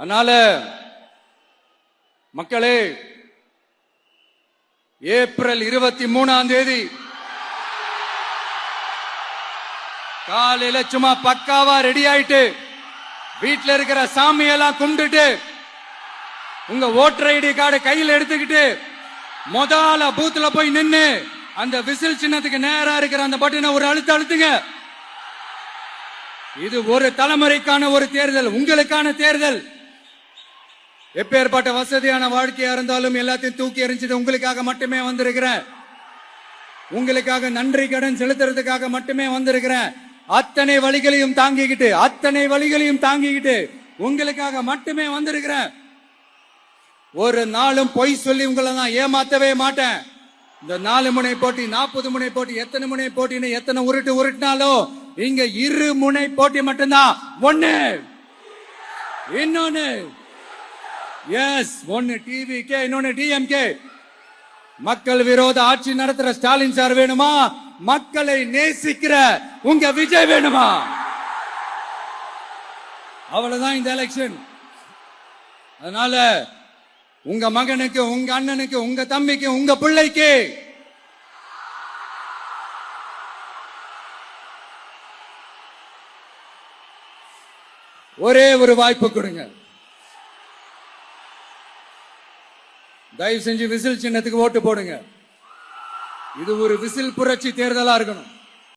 அதனால மக்களே, ஏப்ரல் 23 காலையில சும்மா பக்காவா ரெடி ஆயிட்டு வீட்டுல இருக்கிற சாமியெல்லாம் கும்பிட்டுட்டு உங்க ஓட்டர் ஐடி கார்டு கையில் எடுத்துக்கிட்டு முதல்ல பூத்துல போய் நின்னு அந்த விசில் சின்னத்துக்கு நேரா இருக்கிற அந்த பட்டனை ஒரு அழுத்துங்க. இது ஒரு தலைமுறைக்கான ஒரு தேர்தல், உங்களுக்கான தேர்தல். எப்பேற்பட்ட வசதியான வாழ்க்கையா இருந்தாலும் எல்லாத்தையும் தூக்கி எறிஞ்சிட்டு உங்களுக்காக மட்டுமே வந்திருக்கிறேன். உங்களுக்காக நன்றி கடன் செலுத்துறதுக்காக மட்டுமே வந்திருக்கிறேன். அத்தனை வழிகளையும் தாங்கிக்கிட்டு உங்களுக்காக மட்டுமே வந்திருக்கிறேன். ஒரு நாளும் பொய் சொல்லி உங்களை நான் ஏமாத்தவே மாட்டேன். இந்த 4 முனை போட்டி, 40 முனை போட்டி, எத்தனை முனை போட்டின்னு எத்தனை உருட்டினாலும் இங்க 2 முனை போட்டி மட்டும்தான். ஒண்ணு இன்னொன்னு எஸ், ஒன்னு டிவிகே, இன்னொன்னு டிஎம்கே. மக்கள் விரோத ஆட்சி நடத்துற ஸ்டாலின் சார் வேணுமா? மக்களை நேசிக்கிற உங்க விஜய் வேணுமா? அவ்வளவுதான் இந்த எலெக்ஷன். அதனால உங்க மகனுக்கு, உங்க அண்ணனுக்கு, உங்க தம்பிக்கு, உங்க பிள்ளைக்கு ஒரே ஒரு வாய்ப்பு கொடுங்க. தயவு செஞ்சு விசில் சின்னத்துக்கு ஓட்டு போடுங்க. இது ஒரு விசில் புரட்சி தேர்தலா இருக்கணும்.